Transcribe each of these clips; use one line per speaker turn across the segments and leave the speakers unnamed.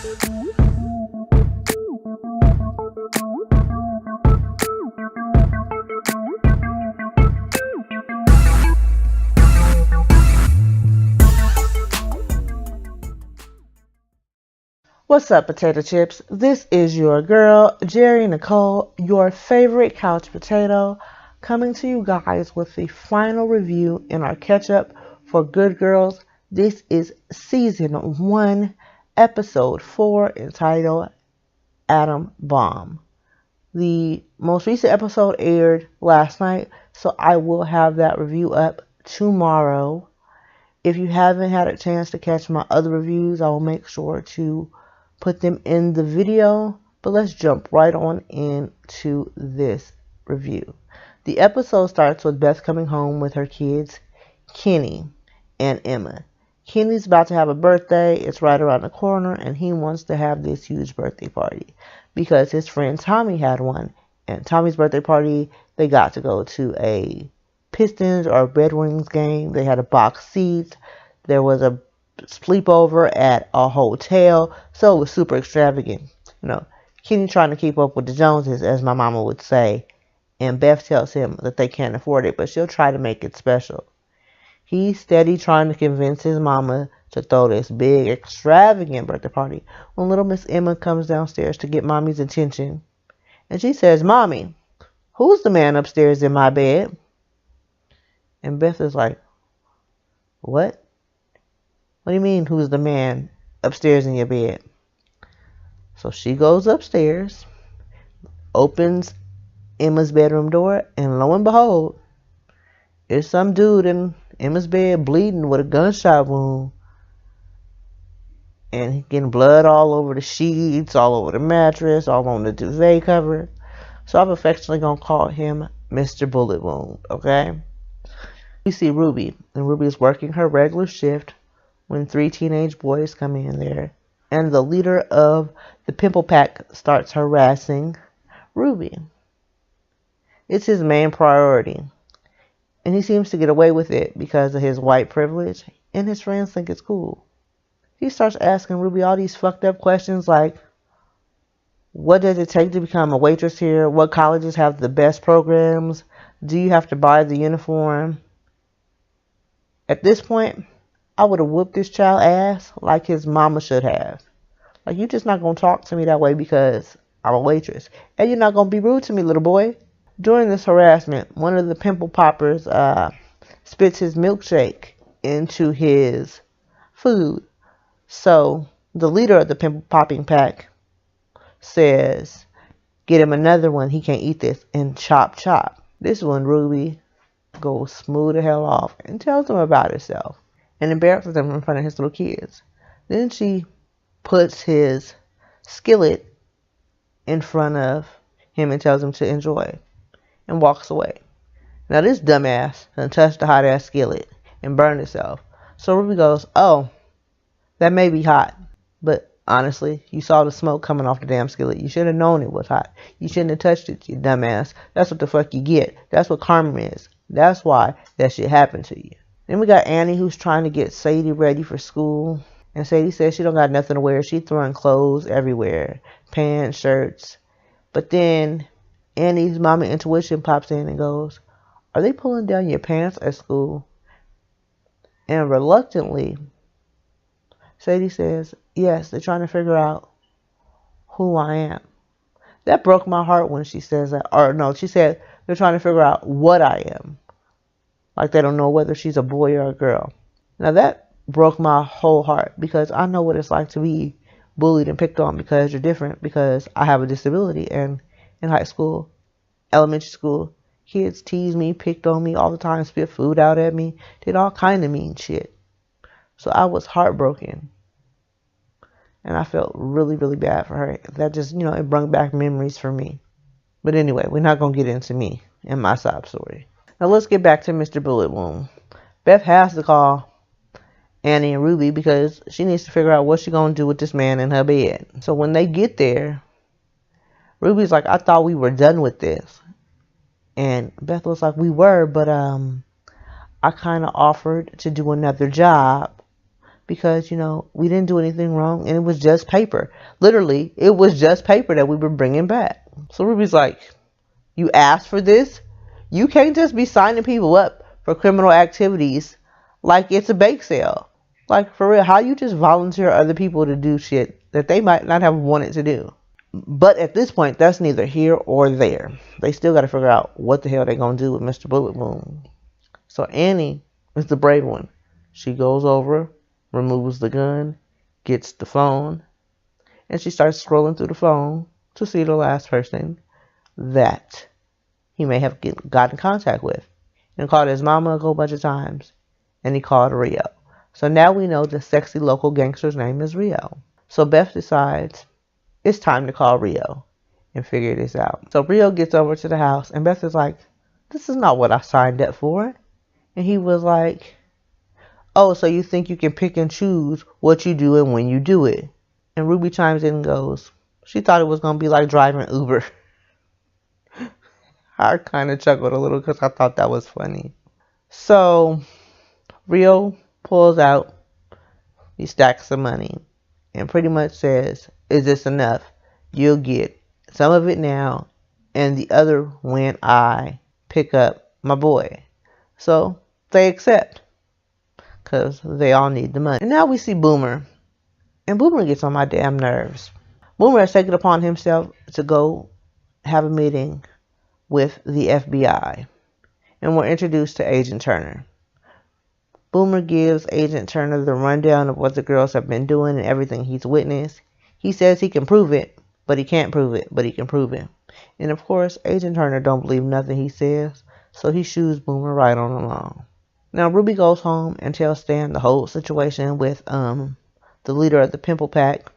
What's up, potato chips? This is your girl, Jerry Nicole, your favorite couch potato, coming to you guys with the final review in our catch-up for Good Girls. This is Season 1, Episode 4, entitled Atom Bomb. The most recent episode aired last night, so I will have that review up tomorrow. If you haven't had a chance to catch my other reviews, I will make sure to put them in the video, but let's jump right on into this review. The episode starts with Beth coming home with her kids, Kenny and Emma. Kenny's about to have a birthday. It's right around the corner, and he wants to have this huge birthday party because his friend Tommy had one. And Tommy's birthday party, they got to go to a Pistons or Red Wings game. They had a box seat. There was a sleepover at a hotel, so it was super extravagant. Kenny trying to keep up with the Joneses, as my mama would say, and Beth tells him that they can't afford it, but she'll try to make it special. He's steady trying to convince his mama to throw this big extravagant birthday party when little Miss Emma comes downstairs to get mommy's attention, and she says, "Mommy, who's the man upstairs in my bed?" And Beth is like, "What? What do you mean, who's the man upstairs in your bed?" So she goes upstairs, opens Emma's bedroom door, and lo and behold, it's some dude in Emma's bed bleeding with a gunshot wound. And he's getting blood all over the sheets, all over the mattress, all on the duvet cover. So I'm affectionately going to call him Mr. Bullet Wound, okay? We see Ruby, and Ruby is working her regular shift when 3 teenage boys come in there, and the leader of the pimple pack starts harassing Ruby. It's his main priority, and he seems to get away with it because of his white privilege, and his friends think it's cool. He starts asking Ruby all these fucked up questions like, what does it take to become a waitress here? What colleges have the best programs? Do you have to buy the uniform? At this point, I would have whooped this child ass like his mama should have. Like, you're just not going to talk to me that way because I'm a waitress. And you're not going to be rude to me, little boy. During this harassment, one of the pimple poppers spits his milkshake into his food. So the leader of the pimple popping pack says, "Get him another one. He can't eat this." And chop, chop. This one, Ruby goes smooth the hell off and tells him about herself and embarrasses them in front of his little kids. Then she puts his skillet in front of him and tells him to enjoy and walks away. Now this dumbass done touched the hot ass skillet and burned herself. So Ruby goes, "Oh, that may be hot, but honestly, you saw the smoke coming off the damn skillet. You should have known it was hot. You shouldn't have touched it, you dumbass. That's what the fuck you get. That's what karma is. That's why that shit happened to you." Then we got Annie, who's trying to get Sadie ready for school. And Sadie says she don't got nothing to wear. She throwing clothes everywhere. Pants, shirts. But then Annie's mama intuition pops in and goes, "Are they pulling down your pants at school?" And reluctantly, Sadie says, "Yes, they're trying to figure out who I am." That broke my heart when she says that. Or no, she said they're trying to figure out what I am. Like they don't know whether she's a boy or a girl. Now that broke my whole heart because I know what it's like to be bullied and picked on because you're different, because I have a disability. And in high school, elementary school, kids teased me, picked on me all the time, spit food out at me, did all kind of mean shit. So I was heartbroken. And I felt really, really bad for her. That just, it brought back memories for me. But anyway, we're not going to get into me and my sob story. Now let's get back to Mr. Bullet Wound. Beth has to call Annie and Ruby because she needs to figure out what she's going to do with this man in her bed. So when they get there, Ruby's like, "I thought we were done with this." And Beth was like, "We were, but I kind of offered to do another job because, you know, we didn't do anything wrong and it was just paper. Literally, it was just paper that we were bringing back. So Ruby's like, you asked for this? You can't just be signing people up for criminal activities like it's a bake sale. Like, for real, how you just volunteer other people to do shit that they might not have wanted to do? But at this point, that's neither here or there. They still got to figure out what the hell they're going to do with Mr. Bullet Wound. So Annie is the brave one. She goes over, removes the gun, gets the phone, and she starts scrolling through the phone to see the last person that he may have got in contact with. And called his mama a whole bunch of times. And he called Rio. So now we know the sexy local gangster's name is Rio. So Beth decides it's time to call Rio and figure this out. So Rio gets over to the house and Beth is like, this is not what I signed up for. And he was like, oh, so you think you can pick and choose what you do and when you do it. And Ruby chimes in and goes, she thought it was going to be like driving Uber. I kind of chuckled a little because I thought that was funny. So Rio pulls out, he stacks some money and pretty much says, is this enough? You'll get some of it now and the other when I pick up my boy. So they accept because they all need the money. And now we see Boomer. And Boomer gets on my damn nerves. Boomer has taken upon himself to go have a meeting with the FBI. And we're introduced to Agent Turner. Boomer gives Agent Turner the rundown of what the girls have been doing and everything he's witnessed. He says he can prove it, but he can't prove it, but he can prove it. And of course, Agent Turner don't believe nothing he says, so he shoos Boomer right on along. Now Ruby goes home and tells Stan the whole situation with the leader of the Pimple Pack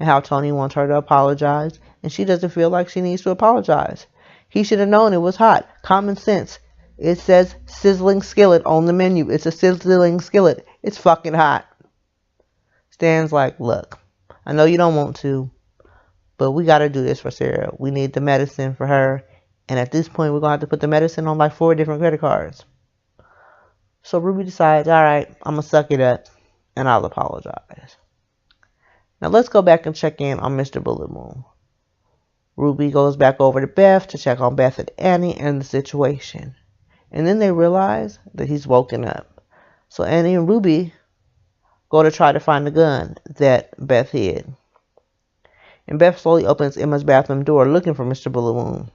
and how Tony wants her to apologize, and she doesn't feel like she needs to apologize. He should have known it was hot. Common sense. It says sizzling skillet on the menu. It's a sizzling skillet. It's fucking hot. Stan's like, look, I know you don't want to, but we got to do this for Sarah. We need the medicine for her. And at this point, we're going to have to put the medicine on like 4 different credit cards. So Ruby decides, all right, I'm going to suck it up and I'll apologize. Now let's go back and check in on Mr. Bullet Moon. Ruby goes back over to Beth to check on Beth and Annie and the situation. And then they realize that he's woken up. So Annie and Ruby go to try to find the gun that Beth hid. And Beth slowly opens Emma's bathroom door looking for Mr. Bullet Wound.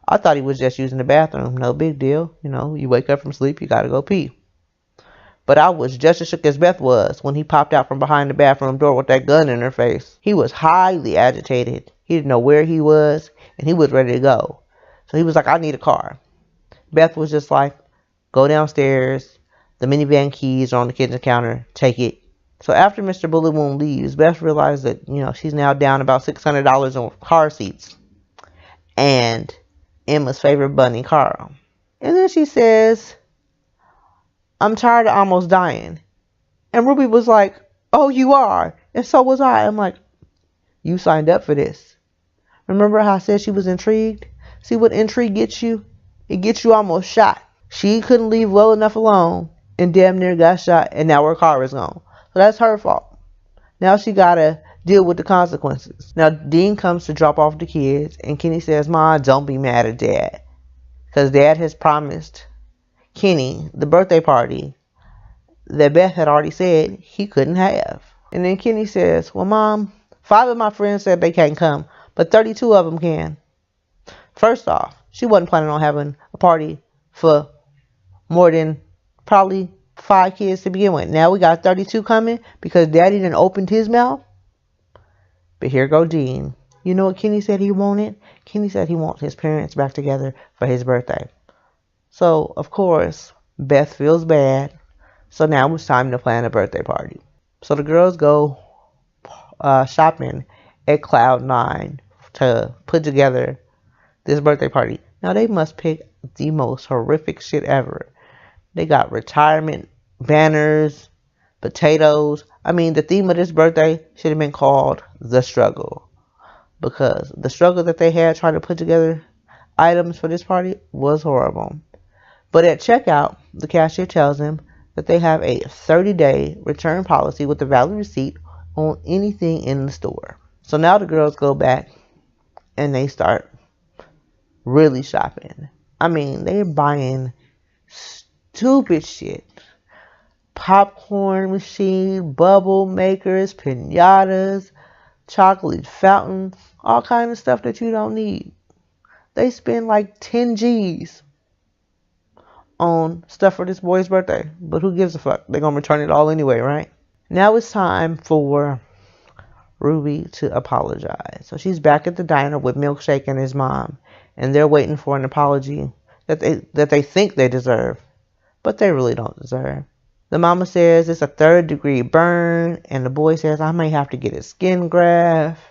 I thought he was just using the bathroom. No big deal. You know, you wake up from sleep, you gotta go pee. But I was just as shook as Beth was when he popped out from behind the bathroom door with that gun in her face. He was highly agitated. He didn't know where he was, and he was ready to go. So he was like, I need a car. Beth was just like, go downstairs. The minivan keys are on the kitchen counter. Take it. So after Mr. Bullet Wound leaves, Beth realized that, you know, she's now down about $600 on car seats. And Emma's favorite bunny, Carl. And then she says, I'm tired of almost dying. And Ruby was like, oh, you are. And so was I. I'm like, you signed up for this. Remember how I said she was intrigued? See what intrigue gets you? It gets you almost shot. She couldn't leave well enough alone and damn near got shot, and now her car is gone. So that's her fault. Now she gotta deal with the consequences. Now Dean comes to drop off the kids, and Kenny says, Ma, don't be mad at Dad. Because Dad has promised Kenny the birthday party that Beth had already said he couldn't have. And then Kenny says, well, Mom, 5 of my friends said they can't come, but 32 of them can. First off, she wasn't planning on having a party for more than probably 5 kids to begin with. Now we got 32 coming because Daddy done opened his mouth. But here go Dean. You know what Kenny said he wanted? Kenny said he wants his parents back together for his birthday. So, of course, Beth feels bad. So now it's time to plan a birthday party. So the girls go shopping at Cloud9 to put together this birthday party. Now they must pick the most horrific shit ever. They got retirement banners, potatoes. I mean, the theme of this birthday should have been called The Struggle. Because the struggle that they had trying to put together items for this party was horrible. But at checkout, the cashier tells him that they have a 30-day return policy with a valid receipt on anything in the store. So now the girls go back and they start really shopping. I mean, they're buying stupid shit. Popcorn machine, bubble makers, pinatas, chocolate fountain, all kind of stuff that you don't need. They spend like 10 G's on stuff for this boy's birthday. But who gives a fuck? They're going to return it all anyway, right? Now it's time for Ruby to apologize. So she's back at the diner with Milkshake and his mom. And they're waiting for an apology that they think they deserve. But they really don't deserve. The mama says it's a 3rd-degree burn. And the boy says, I may have to get a skin graft.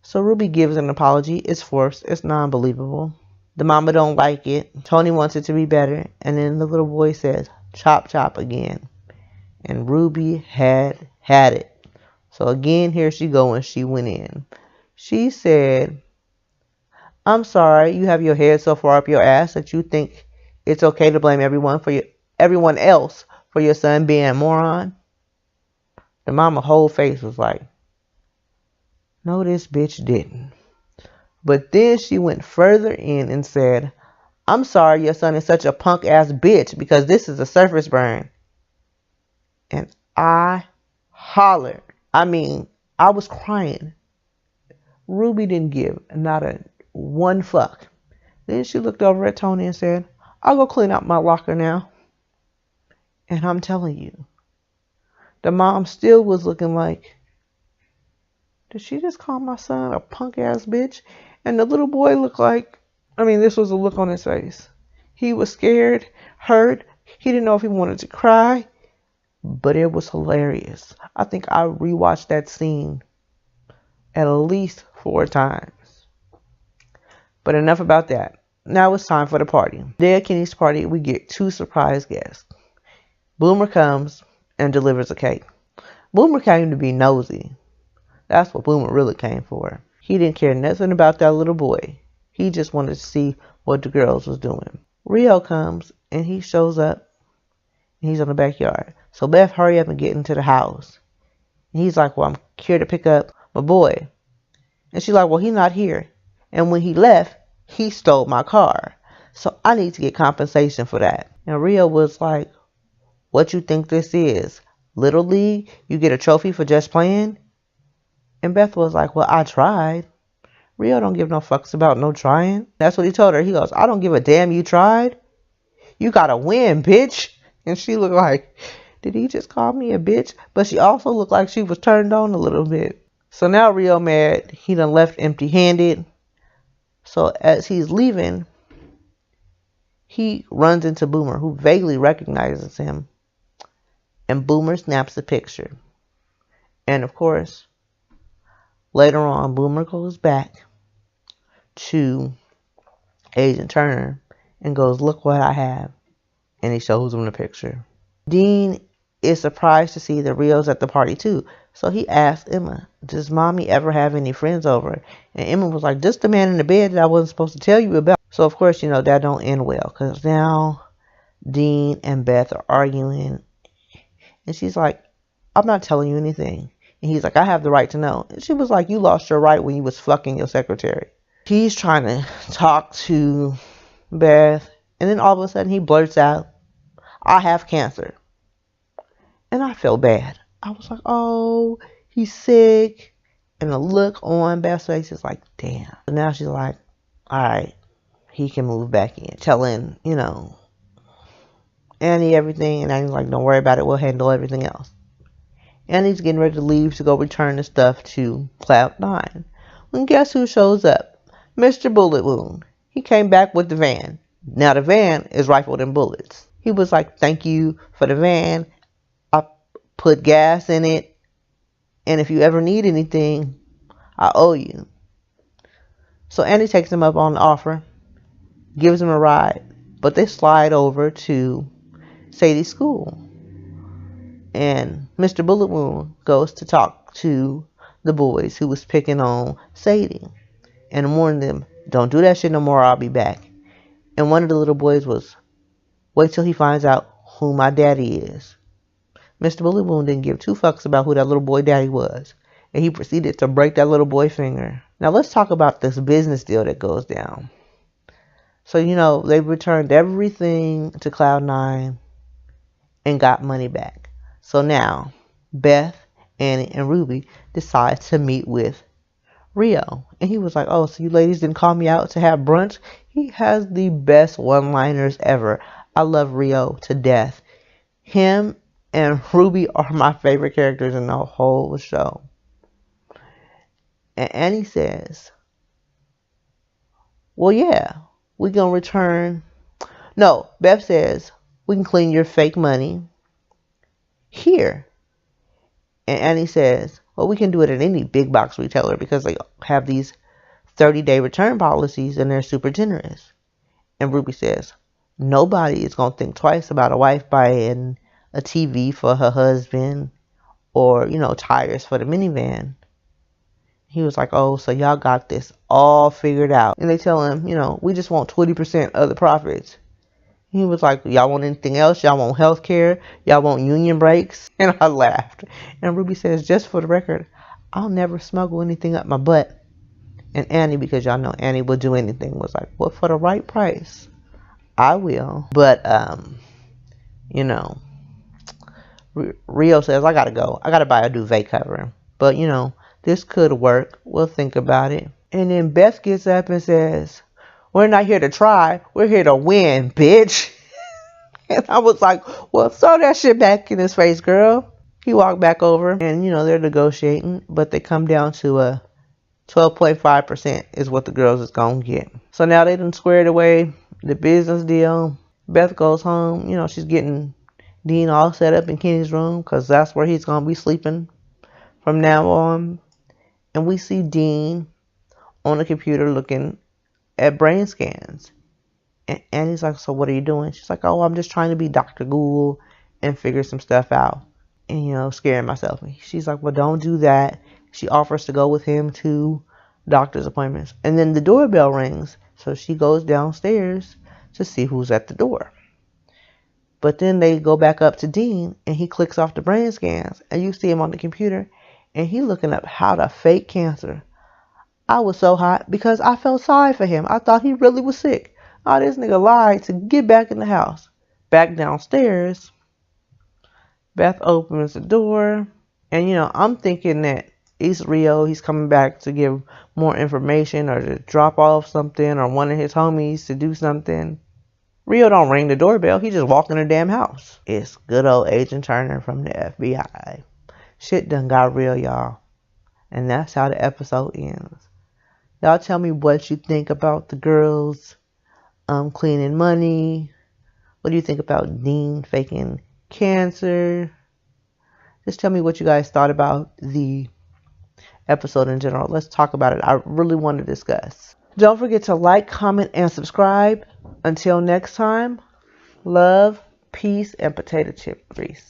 So Ruby gives an apology. It's forced. It's non-believable. The mama don't like it. Tony wants it to be better. And then the little boy says, chop, chop again. And Ruby had it. So again, here she go and she went in. She said, I'm sorry you have your head so far up your ass that you think it's okay to blame everyone else for your son being a moron. The mama whole face was like, no, this bitch didn't. But then she went further in and said, I'm sorry your son is such a punk ass bitch because this is a surface burn. And I hollered. I mean, I was crying. Ruby didn't give not a one fuck. Then she looked over at Tony and said, I'll go clean out my locker now. And I'm telling you, the mom still was looking like, did she just call my son a punk ass bitch? And the little boy looked like, I mean, this was the look on his face. He was scared, hurt. He didn't know if he wanted to cry. But it was hilarious. I think I rewatched that scene at least 4 times. But enough about that. Now it's time for the party. Today at Kenny's party, we get 2 surprise guests. Boomer comes and delivers a cake. Boomer came to be nosy. That's what Boomer really came for. He didn't care nothing about that little boy. He just wanted to see what the girls was doing. Rio comes and he shows up. And he's in the backyard. So Beth, hurry up and get into the house. And he's like, well, I'm here to pick up my boy. And she's like, well, he's not here. And when he left, he stole my car. So I need to get compensation for that. And Rio was like, what you think this is? Little League? You get a trophy for just playing? And Beth was like, well, I tried. Rio don't give no fucks about no trying. That's what he told her. He goes, I don't give a damn you tried. You gotta win, bitch. And she looked like, did he just call me a bitch? But she also looked like she was turned on a little bit. So now Rio mad. He done left empty-handed. So as he's leaving, he runs into Boomer, who vaguely recognizes him. And Boomer snaps a picture. And of course, later on, Boomer goes back to Agent Turner and goes, look what I have. And he shows him the picture. Dean is surprised to see that Rio's at the party too. So he asked Emma, does mommy ever have any friends over? And Emma was like, just the man in the bed that I wasn't supposed to tell you about. So of course, you know, that don't end well. Because now Dean and Beth are arguing. And she's like, I'm not telling you anything. And he's like, I have the right to know. And she was like, you lost your right when you was fucking your secretary. He's trying to talk to Beth. And then all of a sudden he blurts out, I have cancer. And I felt bad. I was like, oh, he's sick. And the look on Beth's face is like, damn. So now she's like, all right, he can move back in. Telling, you know, Annie everything. And Annie's like, don't worry about it. We'll handle everything else. Annie's getting ready to leave to go return the stuff to Cloud 9. When guess who shows up? Mr. Bullet Wound. He came back with the van. Now the van is rifled in bullets. He was like, thank you for the van. I put gas in it. And if you ever need anything, I owe you. So Annie takes him up on the offer. Gives him a ride. But they slide over to Sadie's school. And Mr. Bullet Wound goes to talk to the boys who was picking on Sadie. And warn them, don't do that shit no more, I'll be back. And one of the little boys was, wait till he finds out who my daddy is. Mr. Bully Wound didn't give two fucks about who that little boy daddy was. And he proceeded to break that little boy's finger. Now let's talk about this business deal that goes down. So, you know, they returned everything to Cloud9 and got money back. So now, Beth, Annie, and Ruby decide to meet with Rio. And he was like, oh, so you ladies didn't call me out to have brunch? He has the best one-liners ever. I love Rio to death. Him and Ruby are my favorite characters in the whole show. And Annie says, well, yeah, we're going to return. No, Beth says, we can clean your fake money here. And Annie says, well, we can do it at any big box retailer because they have these 30-day return policies and they're super generous. And Ruby says, nobody is going to think twice about a wife buying a TV for her husband or, you know, tires for the minivan. He was like, oh, so y'all got this all figured out. And they tell him, you know, we just want 20% of the profits. He was like, y'all want anything else? Y'all want health care? Y'all want union breaks? And I laughed. And Ruby says, just for the record, I'll never smuggle anything up my butt. And Annie, because y'all know Annie will do anything, was like, well, for the right price, I will. But, you know, Rio says, I gotta go. I gotta buy a duvet cover. But, you know, this could work. We'll think about it. And then Beth gets up and says, we're not here to try. We're here to win, bitch. And I was like, well, throw that shit back in his face, girl. He walked back over and, you know, they're negotiating. But they come down to a 12.5% is what the girls is going to get. So now they done squared away the business deal. Beth goes home. You know, she's getting Dean all set up in Kenny's room because that's where he's going to be sleeping from now on. And we see Dean on the computer looking at brain scans. And Annie's like, so what are you doing? She's like, oh, I'm just trying to be Dr. Google and figure some stuff out. And, you know, scaring myself. She's like, well, don't do that. She offers to go with him to doctor's appointments. And then the doorbell rings. So she goes downstairs to see who's at the door. But then they go back up to Dean and he clicks off the brain scans. And you see him on the computer. And he looking up how to fake cancer. I was so hot because I felt sorry for him. I thought he really was sick. Oh, this nigga lied to get back in the house. Back downstairs, Beth opens the door. And, you know, I'm thinking that it's Rio. He's coming back to give more information or to drop off something or one of his homies to do something. Rio don't ring the doorbell. He just walked in the damn house. It's good old Agent Turner from the FBI. Shit done got real, y'all. And that's how the episode ends. Y'all tell me what you think about the girls cleaning money. What do you think about Dean faking cancer? Just tell me what you guys thought about the episode in general. Let's talk about it. I really want to discuss. Don't forget to like, comment, and subscribe. Until next time, love, peace, and potato chip grease.